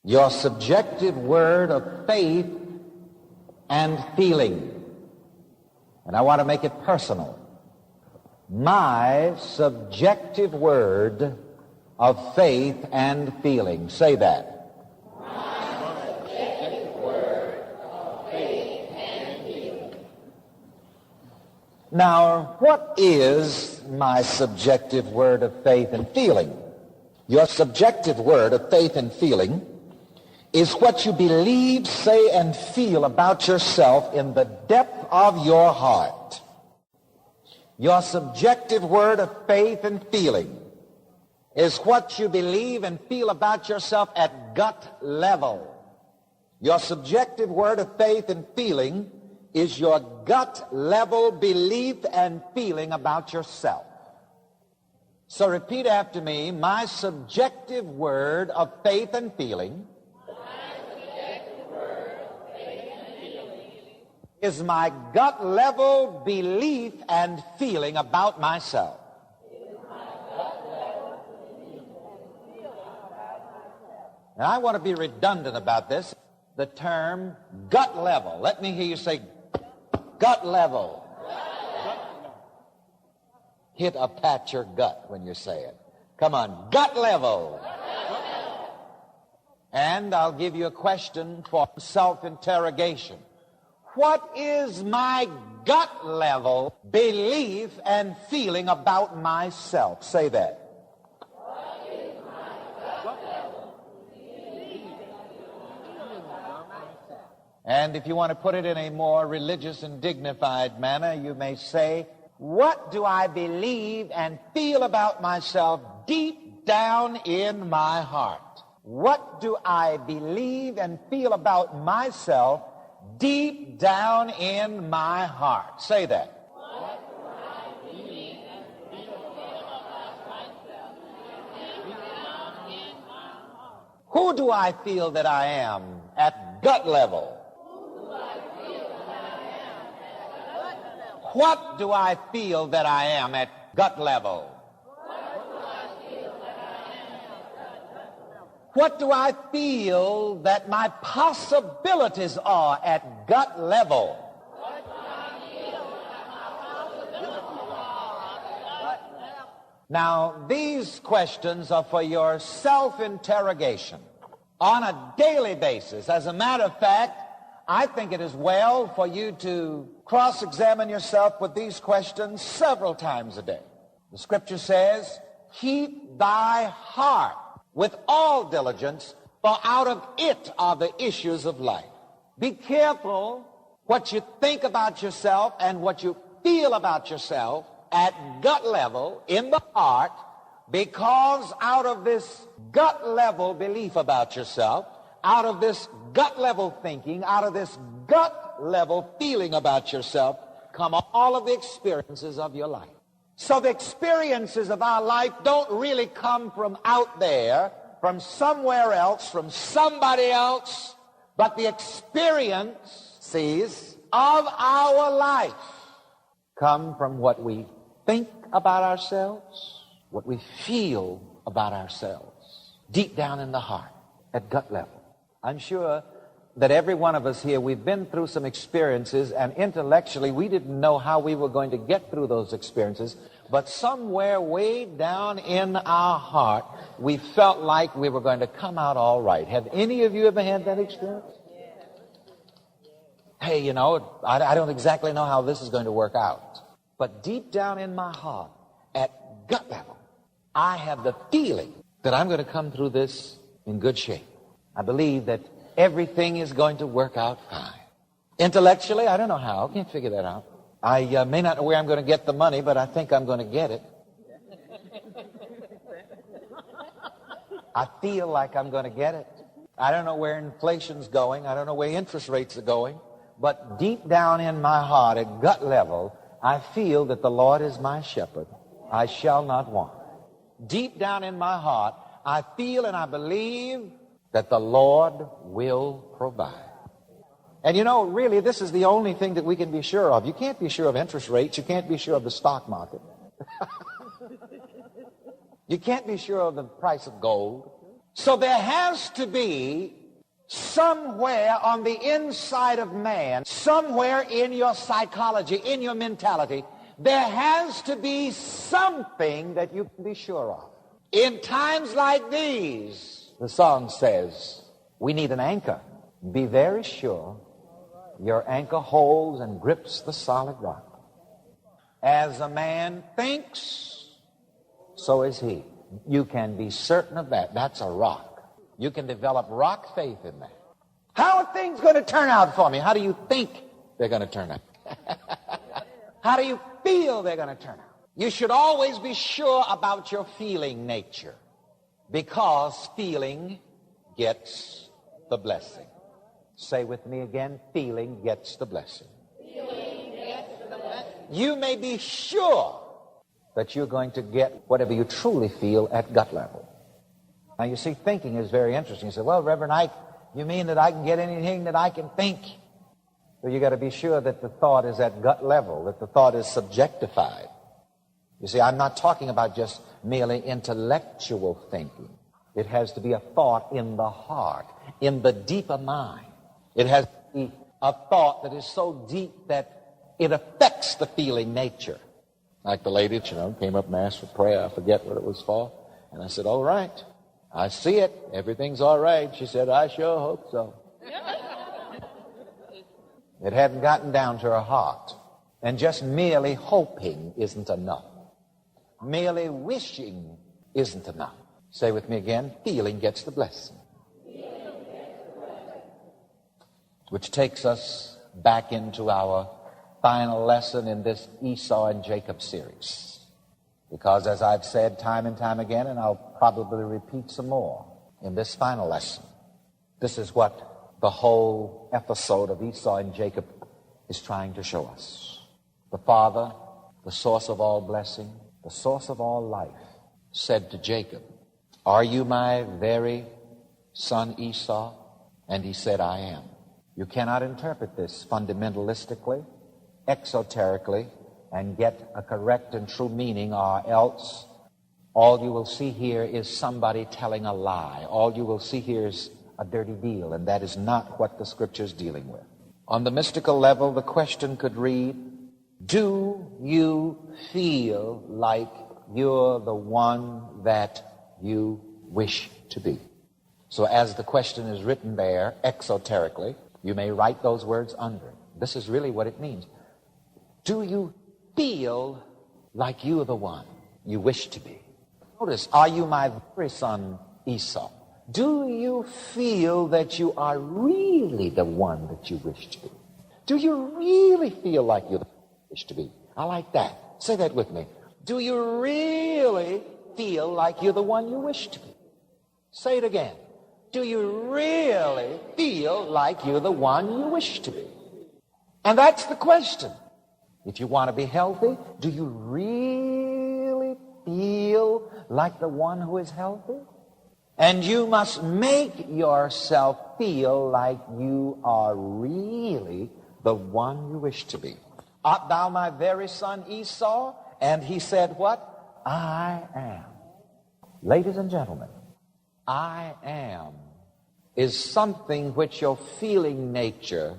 Your subjective word of faith and feeling. And I want to make it personal. My subjective word of faith and feeling. Say that. My subjective word of faith and feeling. Now, what is my subjective word of faith and feeling? Your subjective word of faith and feeling is what you believe, say, and feel about yourself in the depth of your heart. Your subjective word of faith and feeling is what you believe and feel about yourself at gut level. Your subjective word of faith and feeling is your gut level belief and feeling about yourself. So repeat after me. My subjective word of faith and feeling is my gut level belief and feeling about myself. Now, I want to be redundant about this. The term gut level. Let me hear you say gut level. Hit or pat your gut when you say it. Come on, gut level. And I'll give you a question for self-interrogation. What is my gut level belief and feeling about myself? Say that. What is my gut level belief and feeling about myself? And if you want to put it in a more religious and dignified manner, you may say, what do I believe and feel about myself deep down in my heart? What do I believe and feel about myself deep down in my heart? Say that. What do I believe and feel about myself deep down in my heart? Who do I feel that I am at gut level? What do I feel that I am at gut level? What do I feel that my possibilities are at gut level? Now, these questions are for your self-interrogation on a daily basis. As a matter of fact, I think it is well for you to cross-examine yourself with these questions several times a day. The scripture says, keep thy heart with all diligence, for out of it are the issues of life. Be careful what you think about yourself and what you feel about yourself at gut level in the heart, because out of this gut level belief about yourself, out of this gut level thinking, out of this gut level feeling about yourself, come all of the experiences of your life. So the experiences of our life don't really come from out there, from somewhere else, from somebody else, but the experiences of our life come from what we think about ourselves, what we feel about ourselves, deep down in the heart, at gut level. I'm sure that every one of us here, we've been through some experiences, and intellectually we didn't know how we were going to get through those experiences, but somewhere way down in our heart, we felt like we were going to come out all right. Have any of you ever had that experience? Hey, you know, I don't exactly know how this is going to work out, but deep down in my heart, at gut level, I have the feeling that I'm going to come through this in good shape. I believe that everything is going to work out fine. Intellectually, I don't know how. I can't figure that out. I may not know where I'm going to get the money, but I think I'm going to get it. I feel like I'm going to get it. I don't know where inflation's going. I don't know where interest rates are going. But deep down in my heart, at gut level, I feel that the Lord is my shepherd. I shall not want. Deep down in my heart, I feel and I believe that the Lord will provide. And you know, really, this is the only thing that we can be sure of. You can't be sure of interest rates. You can't be sure of the stock market. You can't be sure of the price of gold. So there has to be somewhere on the inside of man, somewhere in your psychology, in your mentality, there has to be something that you can be sure of. In times like these, the song says, we need an anchor. Be very sure your anchor holds and grips the solid rock. As a man thinks, so is he. You can be certain of that. That's a rock. You can develop rock faith in that. How are things going to turn out for me? How do you think they're going to turn out? How do you feel they're going to turn out? You should always be sure about your feeling nature, because feeling gets the blessing. Say with me again, feeling gets the blessing. Feeling gets the blessing. You may be sure that you're going to get whatever you truly feel at gut level. Now, you see, thinking is very interesting. You say, well, Reverend Ike, you mean that I can get anything that I can think? Well, you got to be sure that the thought is at gut level, that the thought is subjectified. You see, I'm not talking about just merely intellectual thinking. It has to be a thought in the heart, in the deeper mind. It has to be a thought that is so deep that it affects the feeling nature. Like the lady, came up and asked for prayer. I forget what it was for. And I said, all right, I see it. Everything's all right. She said, I sure hope so. It hadn't gotten down to her heart. And just merely hoping isn't enough. Merely wishing isn't enough. Say with me again, feeling gets the blessing. Which takes us back into our final lesson in this Esau and Jacob series. Because as I've said time and time again, and I'll probably repeat some more in this final lesson, this is what the whole episode of Esau and Jacob is trying to show us. The father, the source of all blessing, the source of all life, said to Jacob, are you my very son Esau? And he said, I am. You cannot interpret this fundamentalistically, exoterically, and get a correct and true meaning, or else all you will see here is somebody telling a lie. All you will see here is a dirty deal, and that is not what the Scripture is dealing with. On the mystical level, the question could read, do you feel like you're the one that you wish to be? So as the question is written there, exoterically, you may write those words under it. This is really what it means. Do you feel like you're the one you wish to be? Notice, are you my very son Esau? Do you feel that you are really the one that you wish to be? Do you really feel like you're the one you wish to be? I like that. Say that with me. Do you really feel like you're the one you wish to be? Say it again. Do you really feel like you're the one you wish to be? And that's the question. If you want to be healthy, do you really feel like the one who is healthy? And you must make yourself feel like you are really the one you wish to be. Art thou my very son Esau? And he said what? I am. Ladies and gentlemen, I am is something which your feeling nature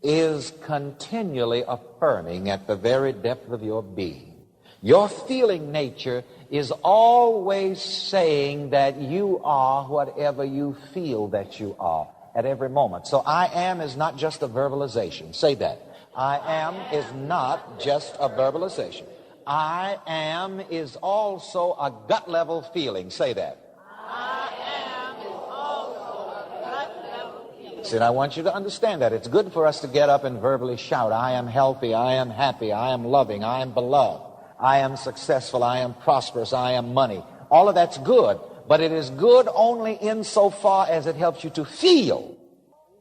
is continually affirming at the very depth of your being. Your feeling nature is always saying that you are whatever you feel that you are at every moment. So I am is not just a verbalization. Say that. I am is not just a verbalization. I am is also a gut level feeling. Say that. I am is also a gut level feeling. See, and I want you to understand that. It's good for us to get up and verbally shout, I am healthy, I am happy, I am loving, I am beloved, I am successful, I am prosperous, I am money. All of that's good, but it is good only insofar as it helps you to feel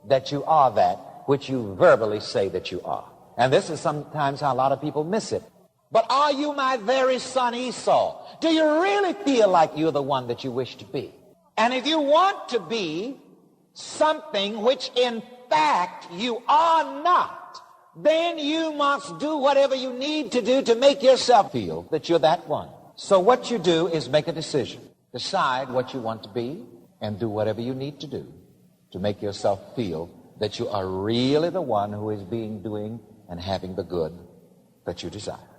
that you are that which you verbally say that you are. And this is sometimes how a lot of people miss it. But are you my very son Esau? Do you really feel like you're the one that you wish to be? And if you want to be something which in fact you are not, then you must do whatever you need to do to make yourself feel that you're that one. So what you do is make a decision. Decide what you want to be. and do whatever you need to do to make yourself feel that you are really the one who is doing and having the good that you desire.